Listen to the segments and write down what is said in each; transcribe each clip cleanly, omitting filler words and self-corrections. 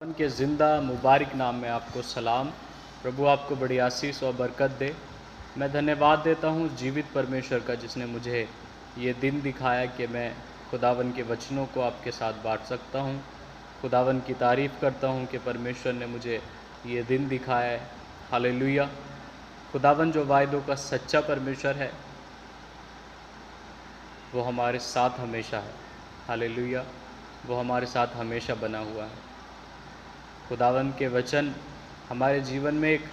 के ज़िंदा मुबारक नाम में आपको सलाम। प्रभु आपको बड़ी आशीष और बरकत दे। मैं धन्यवाद देता हूँ जीवित परमेश्वर का, जिसने मुझे ये दिन दिखाया कि मैं खुदावन के वचनों को आपके साथ बांट सकता हूँ। खुदावन की तारीफ़ करता हूँ कि परमेश्वर ने मुझे ये दिन दिखाया है। हालेलुया। खुदावन जो वायदों का सच्चा परमेश्वर है, वो हमारे साथ हमेशा है। हालेलुया। वो हमारे साथ हमेशा बना हुआ है। खुदावन के वचन हमारे जीवन में एक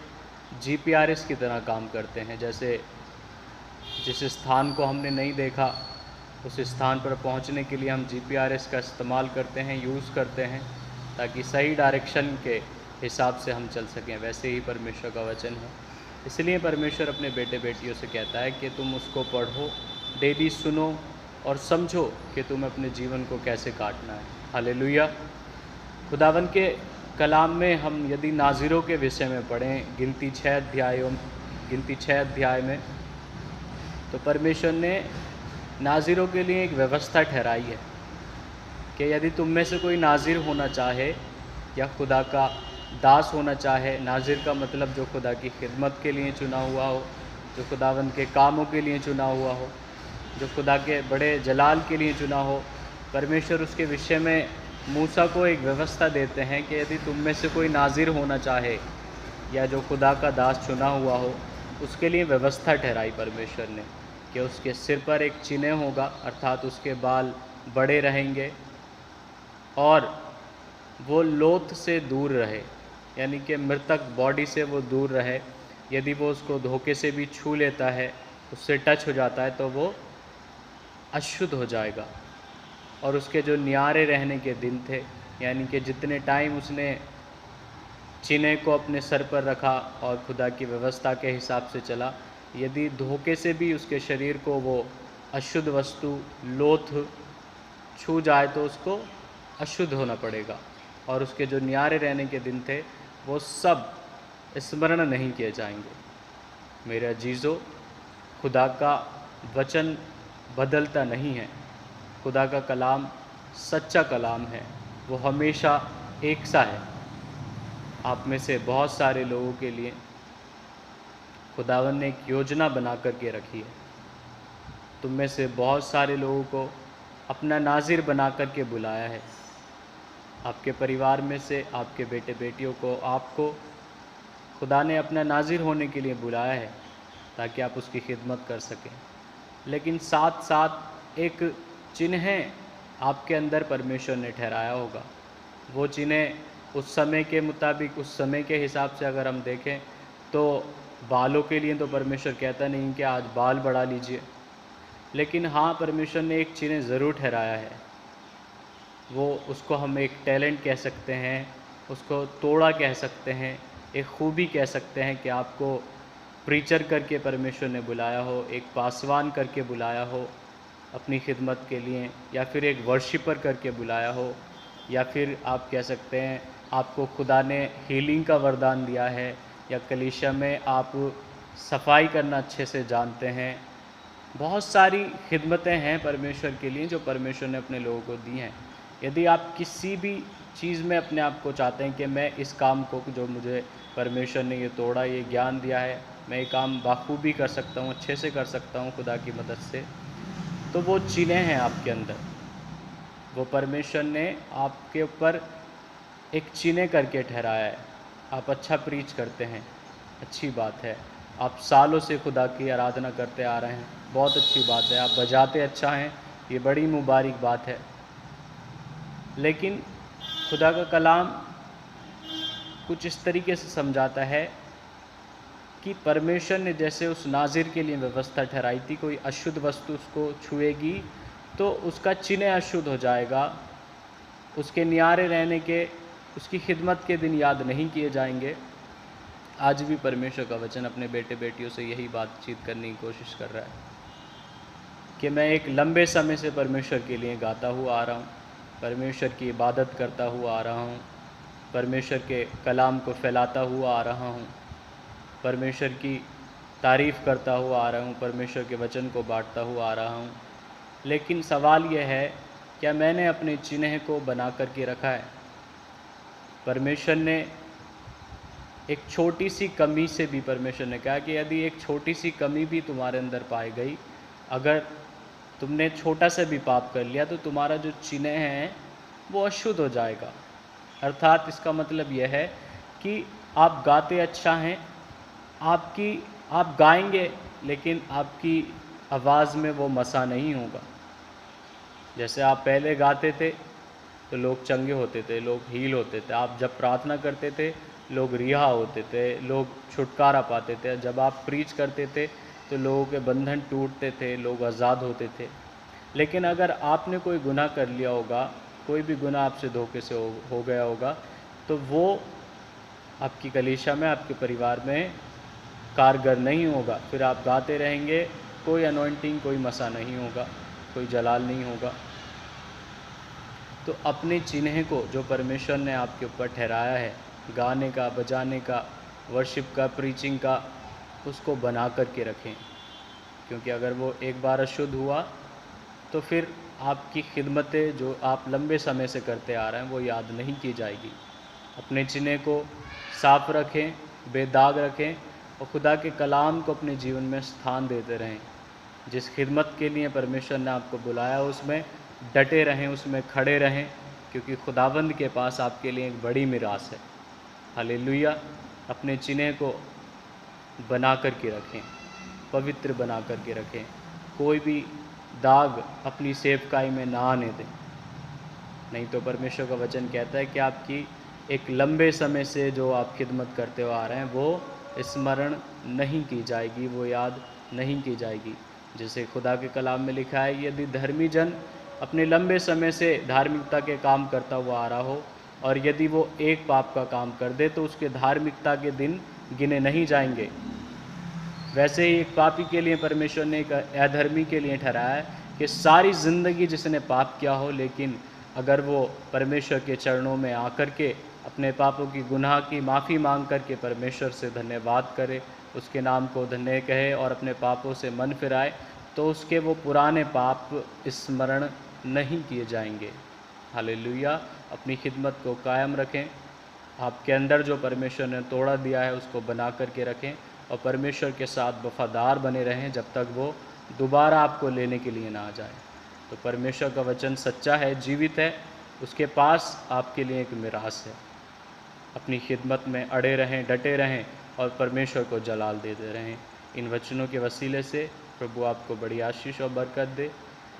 जीपीआरएस की तरह काम करते हैं। जैसे जिस स्थान को हमने नहीं देखा, उस स्थान पर पहुंचने के लिए हम जीपीआरएस का इस्तेमाल करते हैं, यूज़ करते हैं, ताकि सही डायरेक्शन के हिसाब से हम चल सकें। वैसे ही परमेश्वर का वचन है। इसलिए परमेश्वर अपने बेटे बेटियों से कहता है कि तुम उसको पढ़ो, डेली सुनो और समझो कि तुम अपने जीवन को कैसे काटना है। हालेलुया। खुदावन के कलाम में हम यदि नाज़िरों के विषय में पढ़ें, गिनती 6 अध्याय में, तो परमेश्वर ने नाज़िरों के लिए एक व्यवस्था ठहराई है कि यदि तुम में से कोई नाज़िर होना चाहे या खुदा का दास होना चाहे, नाज़िर का मतलब जो खुदा की खिदमत के लिए चुना हुआ हो, जो खुदावन के कामों के लिए चुना हुआ हो, जो खुदा के बड़े जलाल के लिए चुना हो, परमेश्वर उसके विषय में मूसा को एक व्यवस्था देते हैं कि यदि तुम में से कोई नाज़िर होना चाहे या जो खुदा का दास चुना हुआ हो, उसके लिए व्यवस्था ठहराई परमेश्वर ने कि उसके सिर पर एक चिन्ह होगा, अर्थात उसके बाल बड़े रहेंगे और वो लोथ से दूर रहे, यानी कि मृतक बॉडी से वो दूर रहे। यदि वो उसको धोखे से भी छू लेता है, उससे टच हो जाता है, तो वो अशुद्ध हो जाएगा। और उसके जो न्यारे रहने के दिन थे, यानी कि जितने टाइम उसने चिन्ह को अपने सर पर रखा और खुदा की व्यवस्था के हिसाब से चला, यदि धोखे से भी उसके शरीर को वो अशुद्ध वस्तु लोथ छू जाए तो उसको अशुद्ध होना पड़ेगा। और उसके जो न्यारे रहने के दिन थे, वो सब स्मरण नहीं किए जाएंगे। मेरे अजीज़ों, खुदा का वचन बदलता नहीं है। खुदा का कलाम सच्चा कलाम है, वो हमेशा एक सा है। आप में से बहुत सारे लोगों के लिए खुदावन ने एक योजना बना कर के रखी है। तुम में से बहुत सारे लोगों को अपना नाज़िर बना कर के बुलाया है। आपके परिवार में से आपके बेटे बेटियों को, आपको खुदा ने अपना नाज़िर होने के लिए बुलाया है ताकि आप उसकी खिदमत कर सकें। लेकिन साथ साथ एक चिन्ह आपके अंदर परमेश्वर ने ठहराया होगा। वो चिन्ह उस समय के मुताबिक, उस समय के हिसाब से अगर हम देखें तो बालों के लिए तो परमेश्वर कहता नहीं कि आज बाल बढ़ा लीजिए, लेकिन हाँ, परमेश्वर ने एक चिन्ह ज़रूर ठहराया है। वो उसको हम एक टैलेंट कह सकते हैं, उसको तोड़ा कह सकते हैं, एक खूबी कह सकते हैं कि आपको प्रीचर करके परमेश्वर ने बुलाया हो, एक पासवान करके बुलाया हो अपनी खिदमत के लिए, या फिर एक वर्शिपर करके बुलाया हो, या फिर आप कह सकते हैं आपको खुदा ने हीलिंग का वरदान दिया है, या कलीसिया में आप सफाई करना अच्छे से जानते हैं। बहुत सारी खिदमतें हैं परमेश्वर के लिए जो परमेश्वर ने अपने लोगों को दी हैं। यदि आप किसी भी चीज़ में अपने आप को चाहते हैं कि मैं इस काम को, जो मुझे परमेश्वर ने ये तोड़ा, ये ज्ञान दिया है, मैं ये काम बाखूबी कर सकता हूँ, अच्छे से कर सकता हूँ खुदा की मदद से, तो वो चिन्ह हैं आपके अंदर। वो परमेश्वर ने आपके ऊपर एक चिन्ह करके ठहराया है। आप अच्छा प्रीच करते हैं, अच्छी बात है। आप सालों से खुदा की आराधना करते आ रहे हैं, बहुत अच्छी बात है। आप बजाते अच्छा हैं, ये बड़ी मुबारक बात है। लेकिन खुदा का कलाम कुछ इस तरीके से समझाता है कि परमेश्वर ने जैसे उस नाज़िर के लिए व्यवस्था ठहराई थी, कोई अशुद्ध वस्तु उसको छुएगी तो उसका चिन्ह अशुद्ध हो जाएगा, उसके न्यारे रहने के, उसकी खिदमत के दिन याद नहीं किए जाएंगे। आज भी परमेश्वर का वचन अपने बेटे बेटियों से यही बातचीत करने की कोशिश कर रहा है कि मैं एक लंबे समय से परमेश्वर के लिए गाता हुआ आ रहा हूँ, परमेश्वर की इबादत करता हुआ आ रहा हूँ, परमेश्वर के कलाम को फैलाता हुआ आ रहा हूँ, परमेश्वर की तारीफ़ करता हुआ आ रहा हूँ, परमेश्वर के वचन को बांटता हुआ आ रहा हूँ। लेकिन सवाल यह है, क्या मैंने अपने चिन्ह को बना कर के रखा है? परमेश्वर ने एक छोटी सी कमी से भी, परमेश्वर ने कहा कि यदि एक छोटी सी कमी भी तुम्हारे अंदर पाई गई, अगर तुमने छोटा सा भी पाप कर लिया, तो तुम्हारा जो चिन्ह है वो अशुद्ध हो जाएगा। अर्थात इसका मतलब यह है कि आप गाते अच्छा हैं, आप गाएंगे, लेकिन आपकी आवाज़ में वो मसा नहीं होगा। जैसे आप पहले गाते थे तो लोग चंगे होते थे, लोग हील होते थे। आप जब प्रार्थना करते थे लोग रिहा होते थे, लोग छुटकारा पाते थे। जब आप प्रीच करते थे तो लोगों के बंधन टूटते थे, लोग आज़ाद होते थे। लेकिन अगर आपने कोई गुनाह कर लिया होगा, कोई भी गुनाह आपसे धोखे से हो गया होगा, तो वो आपकी कलीसिया में, आपके परिवार में कारगर नहीं होगा। फिर आप गाते रहेंगे, कोई अनॉइंटिंग, कोई मसा नहीं होगा, कोई जलाल नहीं होगा। तो अपने चिन्ह को जो परमेश्वर ने आपके ऊपर ठहराया है, गाने का, बजाने का, वर्शिप का, प्रीचिंग का, उसको बना कर के रखें। क्योंकि अगर वो एक बार अशुद्ध हुआ तो फिर आपकी खिदमतें जो आप लंबे समय से करते आ रहे हैं वो याद नहीं की जाएगी। अपने चिन्ह को साफ रखें, बेदाग रखें और खुदा के कलाम को अपने जीवन में स्थान देते रहें। जिस खिदमत के लिए परमेश्वर ने आपको बुलाया उसमें डटे रहें, उसमें खड़े रहें, क्योंकि खुदावंद के पास आपके लिए एक बड़ी मिरास है। हालेलुया। अपने चिन्ह को बना कर के रखें, पवित्र बना कर के रखें, कोई भी दाग अपनी सेवकाई में ना आने दें। नहीं तो परमेश्वर का वचन कहता है कि आपकी एक लंबे समय से जो आप खिदमत करते हुए आ रहे हैं वो स्मरण नहीं की जाएगी, वो याद नहीं की जाएगी। जैसे खुदा के कलाम में लिखा है, यदि धर्मी जन अपने लंबे समय से धार्मिकता के काम करता हुआ आ रहा हो और यदि वो एक पाप का काम कर दे तो उसके धार्मिकता के दिन गिने नहीं जाएंगे। वैसे ही एक पापी के लिए परमेश्वर ने एक अधर्मी के लिए ठहराया है कि सारी ज़िंदगी जिसने पाप किया हो, लेकिन अगर वो परमेश्वर के चरणों में आकर के अपने पापों की, गुनाह की माफ़ी मांग कर के परमेश्वर से धन्यवाद करे, उसके नाम को धन्य कहे और अपने पापों से मन फिराए, तो उसके वो पुराने पाप स्मरण नहीं किए जाएंगे। हालेलुया। अपनी खिदमत को कायम रखें। आपके अंदर जो परमेश्वर ने तोड़ा दिया है उसको बना कर के रखें और परमेश्वर के साथ वफादार बने रहें जब तक वो दोबारा आपको लेने के लिए ना आ जाए। तो परमेश्वर का वचन सच्चा है, जीवित है, उसके पास आपके लिए एक मिरास है। अपनी खिदमत में अड़े रहें, डटे रहें और परमेश्वर को जलाल देते रहें। इन वचनों के वसीले से प्रभु आपको बड़ी आशीष और बरकत दे,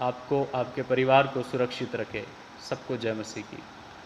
आपको, आपके परिवार को सुरक्षित रखे। सबको जय मसीह की।